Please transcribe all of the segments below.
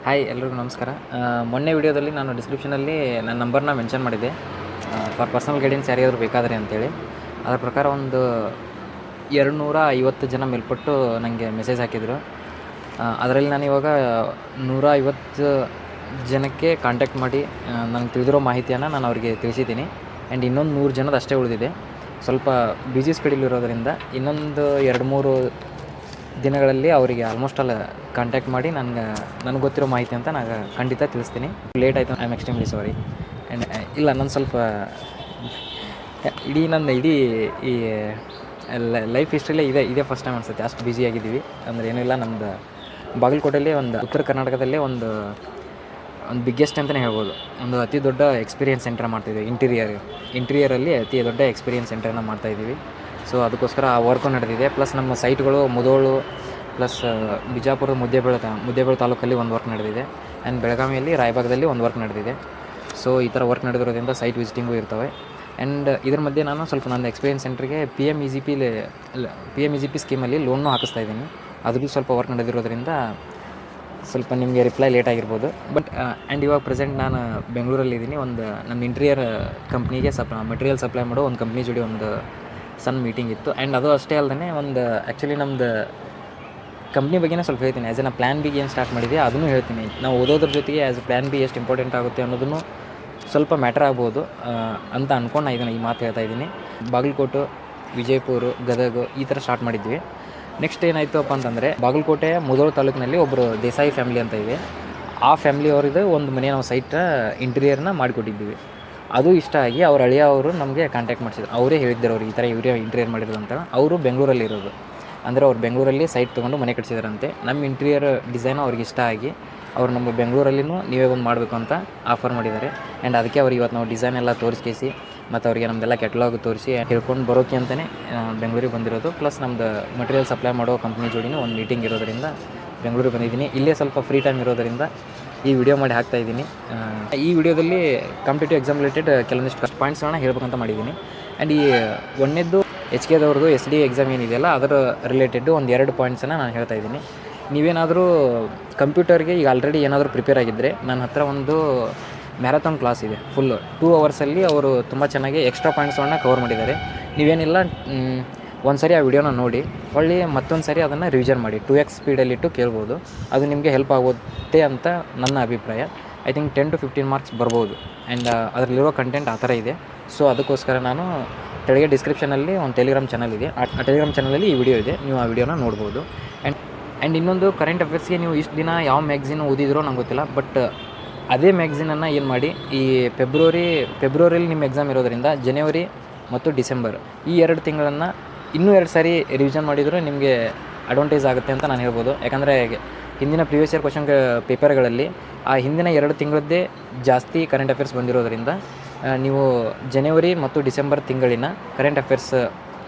Hi ಎಲ್ರಿಗೂ ನಮಸ್ಕಾರ. ಮೊನ್ನೆ ವಿಡಿಯೋದಲ್ಲಿ ನಾನು ಡಿಸ್ಕ್ರಿಪ್ಷನಲ್ಲಿ ನನ್ನ ನಂಬರ್ನ ಮೆನ್ಷನ್ ಮಾಡಿದ್ದೆ ಫಾರ್ ಪರ್ಸನಲ್ ಗೈಡೆನ್ಸ್ ಯಾರಿಗಾದರೂ ಬೇಕಾದರೆ ಅಂತೇಳಿ. ಅದರ ಪ್ರಕಾರ ಒಂದು 250 ಜನ ಮೇಲ್ಪಟ್ಟು ನನಗೆ ಮೆಸೇಜ್ ಹಾಕಿದರು. ಅದರಲ್ಲಿ ನಾನು ಇವಾಗ 150 ಜನಕ್ಕೆ ಕಾಂಟ್ಯಾಕ್ಟ್ ಮಾಡಿ ನನಗೆ ತಿಳಿದಿರೋ ಮಾಹಿತಿಯನ್ನು ನಾನು ಅವರಿಗೆ ತಿಳಿಸಿದ್ದೀನಿ. ಆ್ಯಂಡ್ ಇನ್ನೊಂದು 100 ಜನದ ಅಷ್ಟೇ ಉಳಿದಿದೆ. ಸ್ವಲ್ಪ ಬ್ಯುಸಿ ಸ್ಕೆಡ್ಯೂಲ್ ಇನ್ನೊಂದು 2-3 ದಿನಗಳಲ್ಲಿ ಅವರಿಗೆ ಆಲ್ಮೋಸ್ಟ್ ಆಲ್ ಕಾಂಟ್ಯಾಕ್ಟ್ ಮಾಡಿ ನನಗೆ ಗೊತ್ತಿರೋ ಮಾಹಿತಿ ಅಂತ ನಾನು ಖಂಡಿತ ತಿಳಿಸ್ತೀನಿ. ಲೇಟ್ ಆಯಿತು, I am extremely sorry. And ಇಲ್ಲ, ನಾನು ಸ್ವಲ್ಪ ಇಡೀ ಈ ಲೈಫ್ ಹಿಸ್ಟ್ರಿಲೇ ಇದೇ ಫಸ್ಟ್ ಟೈಮ್ ಅನಿಸುತ್ತೆ ಅಷ್ಟು ಬ್ಯುಸಿಯಾಗಿದ್ದೀವಿ. ಅಂದರೆ ಏನೂ ಇಲ್ಲ, ನಮ್ಮದು ಬಾಗಲಕೋಟೆಯಲ್ಲಿ ಉತ್ತರ ಕರ್ನಾಟಕದಲ್ಲೇ ಒಂದು ಬಿಗ್ಗೆಸ್ಟ್ ಅಂತಲೇ ಹೇಳ್ಬೋದು. ಒಂದು ಅತಿ ದೊಡ್ಡ ಎಕ್ಸ್ಪೀರಿಯನ್ಸ್ ಸೆಂಟರ್ ಮಾಡ್ತಾಯಿದ್ದೀವಿ. ಇಂಟೀರಿಯರಲ್ಲಿ ಅತಿ ದೊಡ್ಡ ಎಕ್ಸ್ಪೀರಿಯನ್ಸ್ ಸೆಂಟರ್ನ ಮಾಡ್ತಾಯಿದ್ದೀವಿ. ಸೊ ಅದಕ್ಕೋಸ್ಕರ ಆ ವರ್ಕು ನಡೆದಿದೆ. ಪ್ಲಸ್ ನಮ್ಮ ಸೈಟ್ಗಳು ಮುಧೋಳು ಪ್ಲಸ್ ಬಿಜಾಪುರದ ಮುದ್ದೇಬೇಳೆ ತಾಲೂಕಲ್ಲಿ ಒಂದು ವರ್ಕ್ ನಡೆದಿದೆ. ಆ್ಯಂಡ್ ಬೆಳಗಾವಿಯಲ್ಲಿ ರಾಯಬಾಗದಲ್ಲಿ ಒಂದು ವರ್ಕ್ ನಡೆದಿದೆ. ಸೊ ಈ ಥರ ವರ್ಕ್ ನಡೆದಿರೋದ್ರಿಂದ ಸೈಟ್ ವಿಸಿಟಿಂಗು ಇರ್ತವೆ. ಆ್ಯಂಡ್ ಇದ್ರ ಮಧ್ಯೆ ನಾನು ಸ್ವಲ್ಪ ನನ್ನ ಎಕ್ಸ್ಪೀರಿಯನ್ಸ್ ಸೆಂಟ್ರಿಗೆ PMEGP ಸ್ಕೀಮಲ್ಲಿ ಲೋನ್ನು ಹಾಕಿಸ್ತಾ ಇದ್ದೀನಿ. ಅದಕ್ಕೂ ಸ್ವಲ್ಪ ವರ್ಕ್ ನಡೆದಿರೋದ್ರಿಂದ ಸ್ವಲ್ಪ ನಿಮಗೆ ರಿಪ್ಲೈ ಲೇಟ್ ಆಗಿರ್ಬೋದು. ಬಟ್ ಆ್ಯಂಡ್ ಇವಾಗ ಪ್ರೆಸೆಂಟ್ ನಾನು ಬೆಂಗಳೂರಲ್ಲಿದ್ದೀನಿ. ಒಂದು ನನ್ನ ಇಂಟೀರಿಯರ್ ಕಂಪ್ನಿಗೆ ಮೆಟೀರಿಯಲ್ ಸಪ್ಲೈ ಮಾಡೋ ಒಂದು ಕಂಪ್ನಿ ಜೋಡಿ ಒಂದು ಸಣ್ಣ ಮೀಟಿಂಗ್ ಇತ್ತು. ಆ್ಯಂಡ್ ಅದು ಅಷ್ಟೇ ಅಲ್ಲದೆ ಆ್ಯಕ್ಚುಲಿ ನಮ್ಮದು ಕಂಪ್ನಿ ಬಗ್ಗೆನೇ ಸ್ವಲ್ಪ ಹೇಳ್ತೀನಿ. ಆ್ಯಸ್ ಎ ಪ್ಲ್ಯಾನ್ ಬಿಗೆ ಏನು ಸ್ಟಾರ್ಟ್ ಮಾಡಿದೆ ಅದನ್ನು ಹೇಳ್ತೀನಿ. ನಾವು ಓದೋದ್ರ ಜೊತೆಗೆ ಆ್ಯಸ್ ಎ ಪ್ಲ್ಯಾನ್ ಬಿ ಎಷ್ಟು ಇಂಪಾರ್ಟೆಂಟ್ ಆಗುತ್ತೆ ಅನ್ನೋದನ್ನು ಸ್ವಲ್ಪ ಮ್ಯಾಟರ್ ಆಗ್ಬೋದು ಅಂತ ಅಂದ್ಕೊಂಡು ನಾನು ಈ ಮಾತು ಹೇಳ್ತಾ ಇದ್ದೀನಿ. ಬಾಗಲಕೋಟೆ, ವಿಜಯಪುರ, ಗದಗ ಈ ಥರ ಸ್ಟಾರ್ಟ್ ಮಾಡಿದ್ವಿ. ನೆಕ್ಸ್ಟ್ ಏನಾಯಿತಪ್ಪ ಅಂತಂದರೆ, ಬಾಗಲಕೋಟೆ ಮುಧೋಳ ತಾಲೂಕಿನಲ್ಲಿ ಒಬ್ಬರು ದೇಸಾಯಿ ಫ್ಯಾಮಿಲಿ ಅಂತ ಇದೆ. ಆ ಫ್ಯಾಮಿಲಿಯವ್ರದ್ದು ಒಂದು ಮನೆ ನಾವು ಸೈಟ್ ಇಂಟೀರಿಯರ್ನ ಮಾಡಿಕೊಟ್ಟಿದ್ದೀವಿ. ಅದು ಇಷ್ಟ ಆಗಿ ಅವ್ರ ಅಳಿಯ ಅವರು ನಮಗೆ ಕಾಂಟ್ಯಾಕ್ಟ್ ಮಾಡಿಸಿದ್ರು. ಅವರೇ ಹೇಳಿದ್ದರು ಅವ್ರಿಗೆ ಈ ಥರ ಇವರೇ ಇಂಟೀರಿಯರ್ ಮಾಡಿದ್ರು ಅಂತ. ಅವರು ಬೆಂಗಳೂರಲ್ಲಿ ಇರೋದು, ಅಂದರೆ ಅವ್ರು ಬೆಂಗಳೂರಲ್ಲಿ ಸೈಟ್ ತೊಗೊಂಡು ಮನೆ ಕಟ್ಟಿಸಿದ್ರಂತೆ. ನಮ್ಮ ಇಂಟೀರಿಯರ್ ಡಿಸೈನು ಅವ್ರಿಗೆ ಇಷ್ಟ ಆಗಿ ಅವ್ರು ನಮ್ಮ ಬೆಂಗಳೂರಲ್ಲಿನೂ ನೀವೇ ಒಂದು ಮಾಡಬೇಕು ಅಂತ ಆಫರ್ ಮಾಡಿದ್ದಾರೆ. ಆ್ಯಂಡ್ ಅದಕ್ಕೆ ಅವ್ರಿಗೆ ಇವತ್ತು ನಾವು ಡಿಸೈನ್ ಎಲ್ಲ ತೋರಿಸ್ಕೇಸಿ ಮತ್ತು ಅವರಿಗೆ ನಮ್ಮದೆಲ್ಲ ಕೆಟಲಾಗ್ ತೋರಿಸಿ ಹೇಳ್ಕೊಂಡು ಬರೋಕೆ ಅಂತಲೇ ಬೆಂಗಳೂರಿಗೆ ಬಂದಿರೋದು. ಪ್ಲಸ್ ನಮ್ಮದು ಮಟೀರಿಯಲ್ ಸಪ್ಲೈ ಮಾಡೋ ಕಂಪ್ನಿ ಜೋಡಿನೂ ಒಂದು ಮೀಟಿಂಗ್ ಇರೋದರಿಂದ ಬೆಂಗಳೂರಿಗೆ ಬಂದಿದ್ದೀನಿ. ಇಲ್ಲೇ ಸ್ವಲ್ಪ ಫ್ರೀ ಟೈಮ್ ಇರೋದರಿಂದ ಈ ವಿಡಿಯೋ ಮಾಡಿ ಹಾಕ್ತಾಯಿದ್ದೀನಿ. ಈ ವಿಡಿಯೋದಲ್ಲಿ ಕಾಂಪಿಟೇಟಿವ್ ಎಕ್ಸಾಮ್ ರಿಲೇಟೆಡ್ ಕೆಲವೊಂದಿಷ್ಟು ಪಾಯಿಂಟ್ಸ್ಗಳನ್ನ ಹೇಳ್ಬೇಕಂತ ಮಾಡಿದ್ದೀನಿ. ಆ್ಯಂಡ್ ಈ ಒಂದನೇದ್ದು HKದವ್ರದ್ದು SD ಎಕ್ಸಾಮ್ ಏನಿದೆಯಲ್ಲ ಅದರ ರಿಲೇಟೆಡ್ ಒಂದು 2 ಪಾಯಿಂಟ್ಸನ್ನು ನಾನು ಹೇಳ್ತಾ ಇದ್ದೀನಿ. ನೀವೇನಾದರೂ ಕಂಪ್ಯೂಟರ್ಗೆ ಈಗ ಆಲ್ರೆಡಿ ಏನಾದರೂ ಪ್ರಿಪೇರ್ ಆಗಿದ್ದರೆ, ನನ್ನ ಹತ್ರ ಒಂದು ಮ್ಯಾರಥಾನ್ ಕ್ಲಾಸ್ ಇದೆ. ಫುಲ್ಲು 2 ಅವರ್ಸಲ್ಲಿ ಅವರು ತುಂಬ ಚೆನ್ನಾಗಿ ಎಕ್ಸ್ಟ್ರಾ ಪಾಯಿಂಟ್ಸ್ಗಳನ್ನ ಕವರ್ ಮಾಡಿದ್ದಾರೆ. ನೀವೇನಿಲ್ಲ, ಒಂದು ಸರಿ ಆ ವಿಡಿಯೋನ ನೋಡಿ ಹೊಳ್ಳಿ ಮತ್ತೊಂದು ಸರಿ ಅದನ್ನು ರಿವಿಷನ್ ಮಾಡಿ 2x ಸ್ಪೀಡಲ್ಲಿಟ್ಟು ಕೇಳ್ಬೋದು. ಅದು ನಿಮಗೆ ಹೆಲ್ಪ್ ಆಗುತ್ತೆ ಅಂತ ನನ್ನ ಅಭಿಪ್ರಾಯ. ಐ ಥಿಂಕ್ 10 to 15 ಮಾರ್ಕ್ಸ್ ಬರ್ಬೋದು. ಆ್ಯಂಡ್ ಅದರಲ್ಲಿರೋ ಕಂಟೆಂಟ್ ಆ ಥರ ಇದೆ. ಸೊ ಅದಕ್ಕೋಸ್ಕರ ನಾನು ಕೆಳಗೆ ಡಿಸ್ಕ್ರಿಪ್ಷನಲ್ಲಿ ಒಂದು ಟೆಲಿಗ್ರಾಮ್ ಚಾನಲ್ ಇದೆ. ಆ ಟೆಲಿಗ್ರಾಮ್ ಚಾನಲಲ್ಲಿ ಈ ವಿಡಿಯೋ ಇದೆ, ನೀವು ಆ ವಿಡಿಯೋನ ನೋಡ್ಬೋದು. ಆ್ಯಂಡ್ ಇನ್ನೊಂದು, ಕರೆಂಟ್ ಅಫೇರ್ಸ್ಗೆ ನೀವು ಇಷ್ಟು ದಿನ ಯಾವ ಮ್ಯಾಗ್ಝಿನ್ ಓದಿದ್ರೋ ನಂಗೆ ಗೊತ್ತಿಲ್ಲ. ಬಟ್ ಅದೇ ಮ್ಯಾಗ್ಝಿನನ್ನು ಏನು ಮಾಡಿ, ಈ ಫೆಬ್ರವರಿಯಲ್ಲಿ ನಿಮ್ಮ ಎಕ್ಸಾಮ್ ಇರೋದರಿಂದ ಜನವರಿ ಮತ್ತು ಡಿಸೆಂಬರ್ ಈ 2 ತಿಂಗಳನ್ನು ಇನ್ನೂ 2 ಸಾರಿ ರಿವಿಷನ್ ಮಾಡಿದರೂ ನಿಮಗೆ ಅಡ್ವಾಂಟೇಜ್ ಆಗುತ್ತೆ ಅಂತ ನಾನು ಹೇಳ್ಬೋದು. ಯಾಕಂದರೆ ಹಿಂದಿನ ಪ್ರೀವಿಯಸ್ ಇಯರ್ ಕ್ವಶನ್ ಪೇಪರ್ಗಳಲ್ಲಿ ಆ ಹಿಂದಿನ 2 ತಿಂಗಳದ್ದೇ ಜಾಸ್ತಿ ಕರೆಂಟ್ ಅಫೇರ್ಸ್ ಬಂದಿರೋದ್ರಿಂದ ನೀವು ಜನವರಿ ಮತ್ತು ಡಿಸೆಂಬರ್ ತಿಂಗಳಿನ ಕರೆಂಟ್ ಅಫೇರ್ಸ್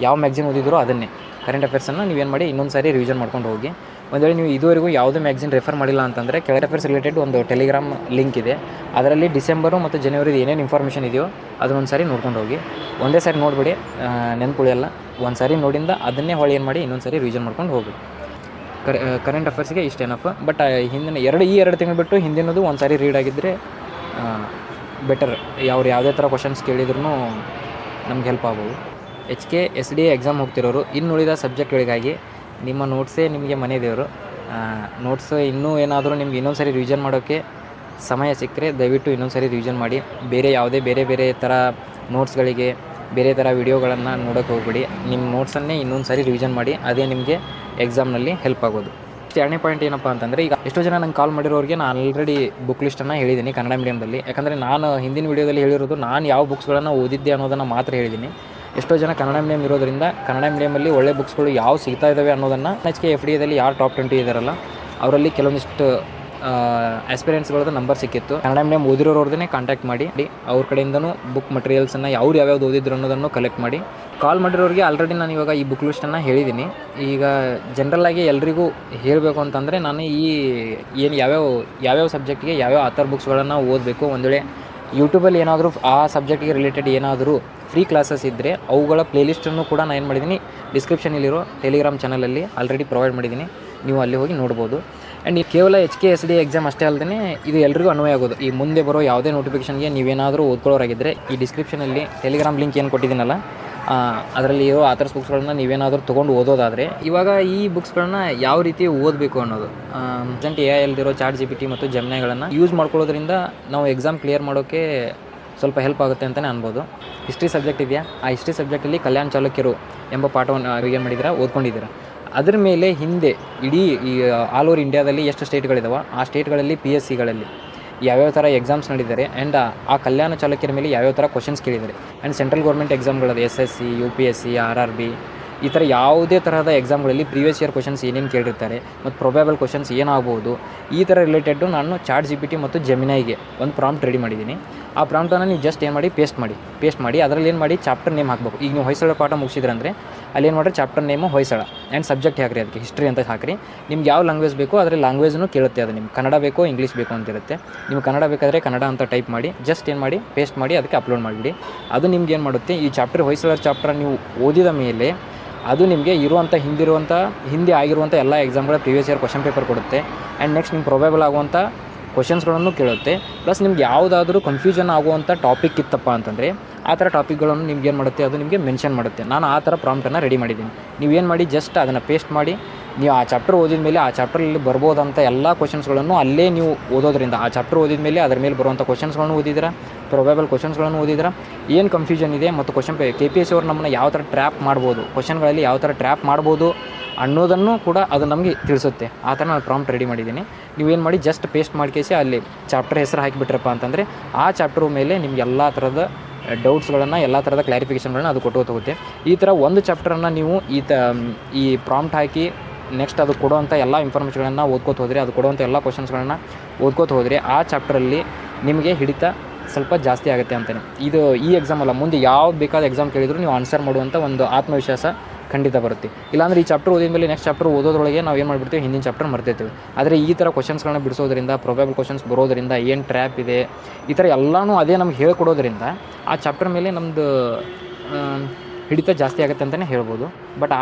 ಯಾವ ಮ್ಯಾಗ್ಝಿನ್ ಓದಿದ್ರೋ ಅದನ್ನೇ ಕರೆಂಟ್ ಅಫೇರ್ಸನ್ನು ನೀವೇನು ಮಾಡಿ ಇನ್ನೊಂದು ಸಾರಿ ರಿವಿಷನ್ ಮಾಡ್ಕೊಂಡು ಹೋಗಿ. ಒಂದು ವೇಳೆ ನೀವು ಇದುವರೆಗೂ ಯಾವುದೇ ಮ್ಯಾಗ್ಝಿನ್ ರೆಫರ್ ಮಾಡಿಲ್ಲ ಅಂತಂದರೆ ಕರೆಂಟ್ ಅಫೇರ್ಸ್ ರಿಲೇಟೆಡ್ ಒಂದು ಟೆಲಿಗ್ರಾಮ್ ಲಿಂಕ್ ಇದೆ. ಅದರಲ್ಲಿ ಡಿಸೆಂಬರು ಮತ್ತು ಜನವರಿದು ಏನೇನು ಇನ್ಫಾರ್ಮೇಷನ್ ಇದೆಯೋ ಅದನ್ನೊಂದು ಸಾರಿ ನೋಡ್ಕೊಂಡು ಹೋಗಿ. ಒಂದೇ ಸಾರಿ ನೋಡಿಬಿಡಿ, ನೆನ್ಪುಳಿಯಲ್ಲ. ಒಂದು ಸಾರಿ ನೋಡಿಂದ ಅದನ್ನೇ ಹೊಳೆ ಏನು ಮಾಡಿ ಇನ್ನೊಂದು ಸಾರಿ ರಿವಿಷನ್ ಮಾಡ್ಕೊಂಡು ಹೋಗಿ. ಕರೆಂಟ್ ಅಫೇರ್ಸ್ಗೆ ಇಷ್ಟು ಏನಪ್ಪ. ಬಟ್ ಹಿಂದಿನ ಈ 2 ತಿಂಗಳು ಬಿಟ್ಟು ಹಿಂದಿನದು ಒಂದು ಸಾರಿ ರೀಡ್ ಆಗಿದ್ದರೆ ಬೆಟರ್. ಯಾವುದೇ ಥರ ಕ್ವಶನ್ಸ್ ಕೇಳಿದ್ರೂ ನಮ್ಗೆ ಹೆಲ್ಪ್ ಆಗ್ಬೋದು. HK SD ಎಕ್ಸಾಮ್ ಹೋಗ್ತಿರೋರು ಇನ್ನುಳಿದ ಸಬ್ಜೆಕ್ಟ್ಗಳಿಗಾಗಿ ನಿಮ್ಮ ನೋಟ್ಸೇ ನಿಮಗೆ ಮನೆ ದೇವರು. ನೋಟ್ಸ್ ಇನ್ನೂ ಏನಾದರೂ ನಿಮ್ಗೆ ಇನ್ನೊಂದು ಸಾರಿ ರಿವಿಷನ್ ಮಾಡೋಕ್ಕೆ ಸಮಯ ಸಿಕ್ಕರೆ ದಯವಿಟ್ಟು ಇನ್ನೊಂದು ಸಾರಿ ರಿವಿಷನ್ ಮಾಡಿ. ಬೇರೆ ಥರ ನೋಟ್ಸ್ಗಳಿಗೆ ಬೇರೆ ಥರ ವಿಡಿಯೋಗಳನ್ನು ನೋಡೋಕ್ಕೆ ಹೋಗ್ಬಿಡಿ. ನಿಮ್ಮ ನೋಟ್ಸನ್ನೇ ಇನ್ನೊಂದು ಸಾರಿ ರಿವಿಷನ್ ಮಾಡಿ. ಅದೇ ನಿಮಗೆ ಎಕ್ಸಾಮ್ನಲ್ಲಿ ಹೆಲ್ಪ್ ಆಗೋದು. 2ನೇ ಪಾಯಿಂಟ್ ಏನಪ್ಪ ಅಂತಂದರೆ, ಈಗ ಎಷ್ಟೋ ಜನ ನಂಗೆ ಕಾಲ್ ಮಾಡಿರೋರಿಗೆ ನಾನು ಆಲ್ರೆಡಿ ಬುಕ್ ಲಿಸ್ಟನ್ನು ಹೇಳಿದ್ದೀನಿ ಕನ್ನಡ ಮೀಡಿಯಮ್ದಲ್ಲಿ. ಯಾಕಂದರೆ ನಾನು ಹಿಂದಿನ ವೀಡಿಯೋದಲ್ಲಿ ಹೇಳಿರೋದು ನಾನು ಯಾವ ಬುಕ್ಸ್ಗಳನ್ನು ಓದಿದ್ದೆ ಅನ್ನೋದನ್ನು ಮಾತ್ರ ಹೇಳಿದ್ದೀನಿ. ಎಷ್ಟೋ ಜನ ಕನ್ನಡ ಮೀಡಿಯಮ್ ಇರೋದರಿಂದ ಕನ್ನಡ ಮೀಡಿಯಮಲ್ಲಿ ಒಳ್ಳೆ ಬುಕ್ಸ್ಗಳು ಯಾವ ಸಿಗ್ತಾ ಇದ್ದಾವೆ ಅನ್ನೋದನ್ನು HK FDAದಲ್ಲಿ ಯಾರು ಟಾಪ್ 20 ಇದ್ದಾರಲ್ಲ ಅವರಲ್ಲಿ ಕೆಲವೊಂದಿಷ್ಟು ಆಸ್ಪಿರೆಂಟ್ಸ್ಗಳದ್ದು ನಂಬರ್ ಸಿಕ್ಕಿತ್ತು. ಕನ್ನಡ ಮೀಡಿಯಮ್ ಓದಿರೋರವ್ರನ್ನೇ ಕಾಂಟ್ಯಾಕ್ಟ್ ಮಾಡಿ ಅವ್ರ ಕಡೆಯಿಂದನೂ ಬುಕ್ ಮಟೀರಿಯಲ್ಸನ್ನು ಯಾವ್ಯಾವ್ದು ಓದಿದ್ರು ಅನ್ನೋದನ್ನು ಕಲೆಕ್ಟ್ ಮಾಡಿ. ಕಾಲ್ ಮಾಡಿರೋರಿಗೆ ಆಲ್ರೆಡಿ ನಾನು ಇವಾಗ ಈ ಬುಕ್ ಲಿಸ್ಟನ್ನು ಹೇಳಿದ್ದೀನಿ. ಈಗ ಜನರಲ್ಲಾಗಿ ಎಲ್ರಿಗೂ ಹೇಳಬೇಕು ಅಂತಂದರೆ, ನಾನು ಯಾವ್ಯಾವ ಸಬ್ಜೆಕ್ಟಿಗೆ ಯಾವ್ಯಾವ ಆಥರ್ ಬುಕ್ಸ್ಗಳನ್ನು ಓದಬೇಕು, ಒಂದು ವೇಳೆ ಯೂಟ್ಯೂಬಲ್ಲಿ ಏನಾದರೂ ಆ ಸಬ್ಜೆಕ್ಟಿಗೆ ರಿಲೇಟೆಡ್ ಏನಾದರೂ ಫ್ರೀ ಕ್ಲಾಸಸ್ ಇದ್ದರೆ ಅವುಗಳ ಪ್ಲೇಲಿಸ್ಟನ್ನು ಕೂಡ ನಾನು ಏನು ಮಾಡಿದ್ದೀನಿ ಡಿಸ್ಕ್ರಿಪ್ಷನಲ್ಲಿರೋ ಟೆಲಿಗ್ರಾಮ್ ಚಾನಲಲ್ಲಿ ಆಲ್ರೆಡಿ ಪ್ರೊವೈಡ್ ಮಾಡಿದ್ದೀನಿ. ನೀವು ಅಲ್ಲಿ ಹೋಗಿ ನೋಡ್ಬೋದು. ಆ್ಯಂಡ್ ಕೇವಲ HKSD ಎಕ್ಸಾಮ್ ಅಷ್ಟೇ ಅಲ್ಲದೆ ಇದು ಎಲ್ರಿಗೂ ಅನ್ವಯ ಆಗೋದು. ಈ ಮುಂದೆ ಬರೋ ಯಾವುದೇ ನೋಟಿಫಿಕೇಷನ್ಗೆ ನೀವೇನಾದರೂ ಓದ್ಕೊಳ್ಳೋರಾಗಿದ್ದರೆ ಈ ಡಿಸ್ಕ್ರಿಪ್ಷನಲ್ಲಿ ಟೆಲಿಗ್ರಾಮ್ ಲಿಂಕ್ ಏನು ಕೊಟ್ಟಿದ್ದೀನಲ್ಲ, ಅದರಲ್ಲಿ ಇರೋ ಆಥರ್ಸ್ ಬುಕ್ಸ್ಗಳನ್ನ ನೀವೇನಾದರೂ ತೊಗೊಂಡು ಓದೋದಾದರೆ, ಇವಾಗ ಈ ಬುಕ್ಸ್ಗಳನ್ನ ಯಾವ ರೀತಿ ಓದಬೇಕು ಅನ್ನೋದು, ಪ್ರೆಸೆಂಟ್ AI ಚಾಟ್ GPT ಮತ್ತು ಜೆಮಿನೈಗಳನ್ನು ಯೂಸ್ ಮಾಡ್ಕೊಳ್ಳೋದ್ರಿಂದ ನಾವು ಎಕ್ಸಾಮ್ ಕ್ಲಿಯರ್ ಮಾಡೋಕ್ಕೆ ಸ್ವಲ್ಪ ಹೆಲ್ಪ್ ಆಗುತ್ತೆ ಅಂತಲೇ ಅನ್ಬೋದು. ಹಿಸ್ಟ್ರಿ ಸಬ್ಜೆಕ್ಟ್ ಇದೆಯಾ, ಆ ಹಿಸ್ಟ್ರಿ ಸಬ್ಜೆಕ್ಟಲ್ಲಿ ಕಲ್ಯಾಣ ಚಾಲುಕ್ಯರು ಎಂಬ ಪಾಠವನ್ನು ಏನು ಮಾಡಿದ್ದೀರಾ, ಓದ್ಕೊಂಡಿದ್ದೀರಾ. ಅದ್ರ ಮೇಲೆ ಹಿಂದೆ ಇಡೀ ಈ ಆಲ್ ಓವರ್ ಇಂಡಿಯಾದಲ್ಲಿ ಎಷ್ಟು ಸ್ಟೇಟ್ಗಳಿದಾವೆ, ಆ ಸ್ಟೇಟ್ಗಳಲ್ಲಿ PSCಗಳಲ್ಲಿ ಯಾವ್ಯಾವ ಥರ ಎಕ್ಸಾಮ್ಸ್ ನಡೆದಿದ್ದಾರೆ ಆ್ಯಂಡ್ ಆ ಕಲ್ಯಾಣ ಚಾಲುಕ್ಯರ ಮೇಲೆ ಯಾವ್ಯಾವ ಥರ ಕ್ವಶನ್ಸ್ ಕೇಳಿದ್ದಾರೆ. ಆ್ಯಂಡ್ ಸೆಂಟ್ರಲ್ ಗೌರ್ಮೆಂಟ್ ಎಕ್ಸಾಮ್ಗಳದ್ದು SSC, UPSC, RRB ಈ ಥರ ಯಾವುದೇ ತರಹದ ಎಕ್ಸಾಮ್ಗಳಲ್ಲಿ ಪ್ರೀವಿಯಸ್ ಇಯರ್ ಕ್ವಶನ್ಸ್ ಏನೇನು ಕೇಳಿರ್ತಾರೆ ಮತ್ತು ಪ್ರೊಬ್ಯಾಬಲ್ ಕ್ವಶನ್ಸ್ ಏನಾಗ್ಬೋದು, ಈ ಥರ ರಿಲೇಟೆಡ್ಡು ನಾನು ಚಾಟ್ GPT ಮತ್ತು ಜೆಮಿನೈಗೆ ಒಂದು ಪ್ರಾಂಪ್ಟ್ ರೆಡಿ ಮಾಡಿದ್ದೀನಿ. ಆ ಪ್ರಾಂಪ್ಟನ್ನು ನೀವು ಜಸ್ಟ್ ಏನು ಮಾಡಿ ಪೇಸ್ಟ್ ಮಾಡಿ ಅದರಲ್ಲಿ ಏನು ಮಾಡಿ ಚಾಪ್ಟರ್ ನೇಮ್ ಹಾಕಬೇಕು. ಈಗ ನೀವು ಹೊಯ್ಸಳ ಪಾಠ ಮುಗಿಸಿದ್ರಂದರೆ ಅಲ್ಲಿ ಏನು ಮಾಡಿರಿ, chapter name Hoysala and subject ಹಾಕಿರಿ, ಅದಕ್ಕೆ ಹಿಸ್ಟ್ರಿ ಅಂತ ಹಾಕಿರಿ. ನಿಮ್ಗೆ ಯಾವ ಲ್ಯಾಂಗ್ವೇಜ್ ಬೇಕೋ ಅದರಲ್ಲಿ ಲ್ಯಾಂಗ್ವೇಜ್ನು ಕೇಳುತ್ತೆ. ಅದು ನಿಮ್ಗೆ ಕನ್ನಡ ಬೇಕೋ ಇಂಗ್ಲೀಷ್ ಬೇಕೋ ಅಂತಿರುತ್ತೆ. ನೀವು ಕನ್ನಡ ಬೇಕಾದರೆ ಕನ್ನಡ ಅಂತ ಟೈಪ್ ಮಾಡಿ ಜಸ್ಟ್ ಏನು ಮಾಡಿ ಪೇಸ್ಟ್ ಮಾಡಿ ಅದಕ್ಕೆ ಅಪ್ಲೋಡ್ ಮಾಡಿಬಿಡಿ. ಅದು ನಿಮ್ಗೆ ಏನು ಮಾಡುತ್ತೆ, ಈ ಚಾಪ್ಟರ್ ಹೊಯ್ಸಳ ಚಾಪ್ಟರ್ ನೀವು ಓದಿದ ಮೇಲೆ ಅದು ನಿಮಗೆ ಹಿಂದೆ ಆಗಿರುವಂಥ ಎಲ್ಲ ಎಕ್ಸಾಮ್ಗಳ ಪ್ರೀವಿಯಸ್ ಇಯರ್ ಕ್ವಶನ್ ಪೇಪರ್ ಕೊಡುತ್ತೆ. ಆ್ಯಂಡ್ ನೆಕ್ಸ್ಟ್ ನಿಮ್ಗೆ ಪ್ರೊಬೇಬಲ್ ಆಗುವಂಥ ಕ್ವಶನ್ಸ್ಗಳನ್ನು ಕೇಳುತ್ತೆ. ಪ್ಲಸ್ ನಿಮ್ಗೆ ಯಾವುದಾದ್ರೂ ಕನ್ಫ್ಯೂಷನ್ ಆಗುವಂಥ ಟಾಪಿಕ್ ಇತ್ತಪ್ಪ ಅಂತಂದರೆ ಆ ಥರ ಟಾಪಿಕ್ಗಳನ್ನು ನಿಮ್ಗೆ ಏನು ಮಾಡುತ್ತೆ, ಅದು ನಿಮಗೆ ಮೆನ್ಷನ್ ಮಾಡುತ್ತೆ. ನಾನು ಆ ಥರ ಪ್ರಾಂಪ್ಟನ್ನು ರೆಡಿ ಮಾಡಿದ್ದೀನಿ. ನೀವೇನು ಮಾಡಿ ಜಸ್ಟ್ ಅದನ್ನು ಪೇಸ್ಟ್ ಮಾಡಿ ನೀವು ಆ ಚಾಪ್ಟರ್ ಓದಿದ ಮೇಲೆ ಆ ಚಾಪ್ಟರಲ್ಲಿ ಬರ್ಬೋದಂಥ ಎಲ್ಲ ಕ್ವಶನ್ಸ್ಗಳನ್ನು ಅಲ್ಲೇ ನೀವು ಓದೋದ್ರಿಂದ, ಆ ಚಾಪ್ಟರ್ ಓದಿದ ಮೇಲೆ ಅದರ ಮೇಲೆ ಬರುವಂಥ ಕ್ವಶನ್ಸ್ಗಳನ್ನು ಓದಿದ್ರೆ, ಪ್ರೊಬೇಬಲ್ ಕ್ವಶನ್ಸ್ಗಳನ್ನು ಓದಿದ್ರೆ ಏನು ಕನ್ಫ್ಯೂಷನ್ ಇದೆ ಮತ್ತು KPSC ಅವ್ರು ನಮ್ಮನ್ನು ಯಾವ ಥರ ಟ್ರ್ಯಾಪ್ ಮಾಡ್ಬೋದು, ಕ್ವಶನ್ಗಳಲ್ಲಿ ಯಾವ ಥರ ಟ್ರ್ಯಾಪ್ ಮಾಡ್ಬೋದು ಅನ್ನೋದನ್ನು ಕೂಡ ಅದು ನಮಗೆ ತಿಳಿಸುತ್ತೆ. ಆ ಥರ ನಾನು ಪ್ರಾಂಪ್ಟ್ ರೆಡಿ ಮಾಡಿದ್ದೀನಿ. ನೀವೇನು ಮಾಡಿ ಜಸ್ಟ್ ಪೇಸ್ಟ್ ಮಾಡ್ಕೇಸಿ ಅಲ್ಲಿ ಚಾಪ್ಟರ್ ಹೆಸರು ಹಾಕಿಬಿಟ್ರಪ್ಪ ಅಂತಂದರೆ ಆ ಚಾಪ್ಟರ್ ಮೇಲೆ ನಿಮ್ಗೆ ಎಲ್ಲ ಥರದ ಡೌಟ್ಸ್ಗಳನ್ನು, ಎಲ್ಲ ಥರದ ಕ್ಲಾರಿಫಿಕೇಷನ್ಗಳನ್ನ ಅದು ಕೊಟ್ಟು ಹೋಗುತ್ತೆ. ಈ ಥರ ಒಂದು ಚಾಪ್ಟರನ್ನು ನೀವು ಈ ಪ್ರಾಂಪ್ಟ್ ಹಾಕಿ ನೆಕ್ಸ್ಟ್ ಅದು ಕೊಡುವಂಥ ಎಲ್ಲ ಇನ್ಫಾರ್ಮೇಷನ್ಗಳನ್ನು ಓದ್ಕೋತ ಹೋದರೆ, ಅದು ಕೊಡುವಂಥ ಎಲ್ಲ ಕ್ವಶನ್ಸ್ಗಳನ್ನು ಓದ್ಕೋತ ಹೋದರೆ ಆ ಚಾಪ್ಟರಲ್ಲಿ ನಿಮಗೆ ಹಿಡಿತ ಸ್ವಲ್ಪ ಜಾಸ್ತಿ ಆಗುತ್ತೆ ಅಂತಲೇ. ಇದು ಈ ಎಕ್ಸಾಮ್ ಅಲ್ಲ, ಮುಂದೆ ಯಾವ್ದು ಬೇಕಾದ ಎಕ್ಸಾಮ್ ಕೇಳಿದ್ರು ನೀವು ಆನ್ಸರ್ ಮಾಡುವಂಥ ಒಂದು ಆತ್ಮವಿಶ್ವಾಸ ಖಂಡಿತ ಬರುತ್ತೆ. ಇಲ್ಲಾಂದರೆ ಈ ಚಾಪ್ಟರ್ ಓದಿದ ಮೇಲೆ ನೆಕ್ಸ್ಟ್ ಚಾಪ್ಟರ್ ಓದೋದ್ರೊಳಗೆ ನಾವು ಏನು ಮಾಡಿಬಿಡ್ತೀವಿ, ಹಿಂದಿನ ಚಾಪ್ಟರ್ ಮರ್ತಿರ್ತೀವಿ. ಆದರೆ ಈ ಥರ ಕ್ವಶನ್ಸ್ಗಳನ್ನ ಬಿಡಿಸೋದ್ರಿಂದ, ಪ್ರೊಬೇಬಲ್ ಕ್ವಶನ್ಸ್ ಬರೋದರಿಂದ, ಏನು ಟ್ರ್ಯಾಪ್ ಇದೆ ಈ ಥರ ಎಲ್ಲನೂ ಅದೇ ನಮ್ಗೆ ಹೇಳ್ಕೊಡೋದ್ರಿಂದ ಆ ಚಾಪ್ಟರ್ ಮೇಲೆ ನಮ್ಮದು ಹಿಡಿತ ಜಾಸ್ತಿ ಆಗುತ್ತೆ ಅಂತಲೇ ಹೇಳ್ಬೋದು. ಬಟ್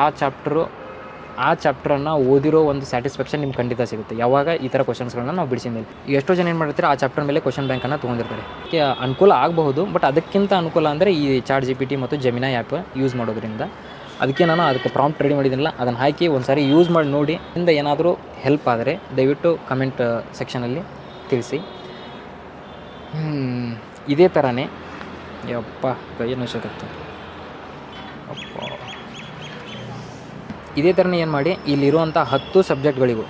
ಆ ಚಾಪ್ಟ್ರನ್ನು ಓದಿರೋ ಒಂದು ಸ್ಯಾಟಿಸ್ಫ್ಯಾಕ್ಷನ್ ನಿಮ್ಗೆ ಖಂಡಿತ ಸಿಗುತ್ತೆ ಯಾವಾಗ ಈ ಥರ ಕ್ವಶನ್ಸ್ಗಳನ್ನ ನಾವು ಬಿಡಿಸಿದ ಮೇಲೆ. ಈಗ ಎಷ್ಟೋ ಜನ ಏನು ಮಾಡಿರ್ತಾರೆ, ಆ ಚಾಪ್ಟರ್ ಮೇಲೆ ಕ್ವಶನ್ ಬ್ಯಾಂಕನ್ನು ತೊಗೊಂಡಿರ್ತಾರೆ. ಅನುಕೂಲ ಆಗಬಹುದು, ಬಟ್ ಅದಕ್ಕಿಂತ ಅನುಕೂಲ ಅಂದರೆ ಈ ಚಾಟ್ GPT ಮತ್ತು ಜೆಮಿನೈ ಆ್ಯಪ್ ಯೂಸ್ ಮಾಡೋದ್ರಿಂದ. ಅದಕ್ಕೆ ನಾನು ಅದಕ್ಕೆ ಪ್ರಾಂಪ್ಟ್ ರೆಡಿ ಮಾಡಿದ್ದೀನಲ್ಲ, ಅದನ್ನು ಹಾಕಿ ಒಂದು ಸಾರಿ ಯೂಸ್ ಮಾಡಿ ನೋಡಿ. ಇಂದ ಏನಾದರೂ ಹೆಲ್ಪ್ ಆದರೆ ದಯವಿಟ್ಟು ಕಮೆಂಟ್ ಸೆಕ್ಷನಲ್ಲಿ ತಿಳಿಸಿ. ಇದೇ ಥರನೇ ಕೈಯನ್ನು ಶಕತ್ತೆ ಇದೇ ಥರನೇ ಏನು ಮಾಡಿ, ಇಲ್ಲಿರುವಂಥ 10 ಸಬ್ಜೆಕ್ಟ್ಗಳಿಗೂ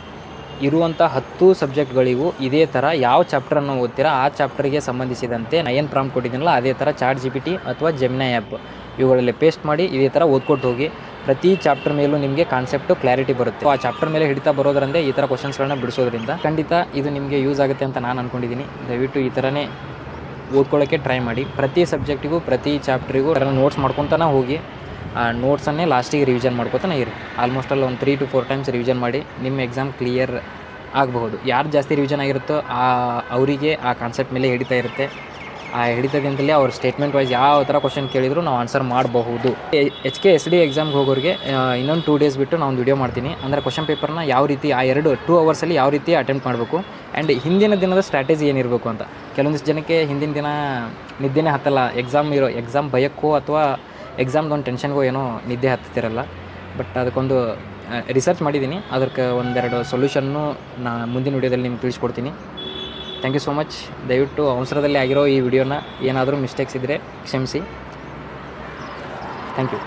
ಇದೇ ಥರ ಯಾವ ಚಾಪ್ಟರನ್ನು ಓದ್ತೀರಾ ಆ ಚಾಪ್ಟರ್ಗೆ ಸಂಬಂಧಿಸಿದಂತೆ ನಾನು ಏನು ಪ್ರಾಂಪ್ಟ್ ಕೊಟ್ಟಿದ್ದೀನಲ್ಲ ಅದೇ ಥರ ಚಾಟ್ GPT ಅಥವಾ ಜೆಮಿನೈ ಆ್ಯಪ್ ಇವುಗಳಲ್ಲಿ ಪೇಸ್ಟ್ ಮಾಡಿ ಇದೇ ಥರ ಓದ್ಕೊಟ್ಟು ಹೋಗಿ. ಪ್ರತಿ ಚಾಪ್ಟರ್ ಮೇಲೂ ನಿಮಗೆ ಕಾನ್ಸೆಪ್ಟು ಕ್ಲಾರಿಟಿ ಬರುತ್ತೆ. ಆ ಚಾಪ್ಟರ್ ಮೇಲೆ ಹಿಡಿತಾ ಬರೋದ್ರಿಂದ ಈ ಥರ ಕ್ವಶನ್ಸ್ಗಳನ್ನ ಬಿಡಿಸೋದ್ರಿಂದ ಖಂಡಿತ ಇದು ನಿಮಗೆ ಯೂಸ್ ಆಗುತ್ತೆ ಅಂತ ನಾನು ಅಂದ್ಕೊಂಡಿದ್ದೀನಿ. ದಯವಿಟ್ಟು ಈ ಥರನೇ ಓದ್ಕೊಳ್ಳೋಕ್ಕೆ ಟ್ರೈ ಮಾಡಿ. ಪ್ರತಿ ಸಬ್ಜೆಕ್ಟಿಗೂ ಪ್ರತಿ ಚಾಪ್ಟ್ರಿಗೂ ನೋಟ್ಸ್ ಮಾಡ್ಕೊತಾನೆ ಹೋಗಿ. ಆ ನೋಟ್ಸನ್ನೇ ಲಾಸ್ಟಿಗೆ ರಿವಿಷನ್ ಮಾಡ್ಕೊತಾನೆ ಇರಿ. ಆಲ್ಮೋಸ್ಟ್ ಅಲ್ಲಿ ಒಂದು 3 to 4 ಟೈಮ್ಸ್ ರಿವಿಷನ್ ಮಾಡಿ ನಿಮ್ಮ ಎಕ್ಸಾಮ್ ಕ್ಲಿಯರ್ ಆಗಬಹುದು. ಯಾರು ಜಾಸ್ತಿ ರಿವಿಷನ್ ಆಗಿರುತ್ತೋ ಅವರಿಗೆ ಆ ಕಾನ್ಸೆಪ್ಟ್ ಮೇಲೆ ಹಿಡಿತಾ ಇರುತ್ತೆ. ಆ ಹಿಡಿತದಿಂದಲೇ ಅವ್ರ ಸ್ಟೇಟ್ಮೆಂಟ್ ವೈಸ್ ಯಾವ ಥರ ಕ್ವಶನ್ ಕೇಳಿದ್ರು ನಾವು ಆನ್ಸರ್ ಮಾಡಬಹುದು. HKSD ಎಕ್ಸಾಮ್ಗೆ ಹೋಗೋರಿಗೆ ಇನ್ನೊಂದು 2 days ಬಿಟ್ಟು ನಾನು ಒಂದು ವಿಡಿಯೋ ಮಾಡ್ತೀನಿ. ಅಂದರೆ ಕ್ವಶನ್ ಪೇಪರ್ನ ಯಾವ ರೀತಿ ಆ 2 ಅವರ್ಸಲ್ಲಿ ಯಾವ ರೀತಿ ಅಟೆಂಪ್ಟ್ ಮಾಡಬೇಕು ಆ್ಯಂಡ್ ಹಿಂದಿನ ದಿನದ ಸ್ಟ್ರಾಟಜಿ ಏನಿರಬೇಕು ಅಂತ. ಕೆಲವೊಂದಿಷ್ಟು ಜನಕ್ಕೆ ಹಿಂದಿನ ದಿನ ನಿದ್ದೆನೇ ಹತ್ತಲ್ಲ, ಎಕ್ಸಾಮ್ ಭಯಕ್ಕೋ ಅಥವಾ ಎಕ್ಸಾಮ್ದೊಂದು ಟೆನ್ಷನ್ಗೋ ಏನೋ ನಿದ್ದೆ ಹತ್ತಿರಲ್ಲ. ಬಟ್ ಅದಕ್ಕೊಂದು ರಿಸರ್ಚ್ ಮಾಡಿದ್ದೀನಿ, ಅದಕ್ಕೆ ಒಂದೆರಡು ಸೊಲ್ಯೂಷನ್ನು ಮುಂದಿನ ವಿಡಿಯೋದಲ್ಲಿ ನಿಮ್ಗೆ ತಿಳಿಸ್ಕೊಡ್ತೀನಿ. Thank you so much. ದಯವಿಟ್ಟು ಅವಸರದಲ್ಲಿ ಆಗಿರೋ ಈ ವಿಡಿಯೋನ ಏನಾದರೂ ಮಿಸ್ಟೇಕ್ಸ್ ಇದ್ದರೆ ಕ್ಷಮಿಸಿ. Thank you.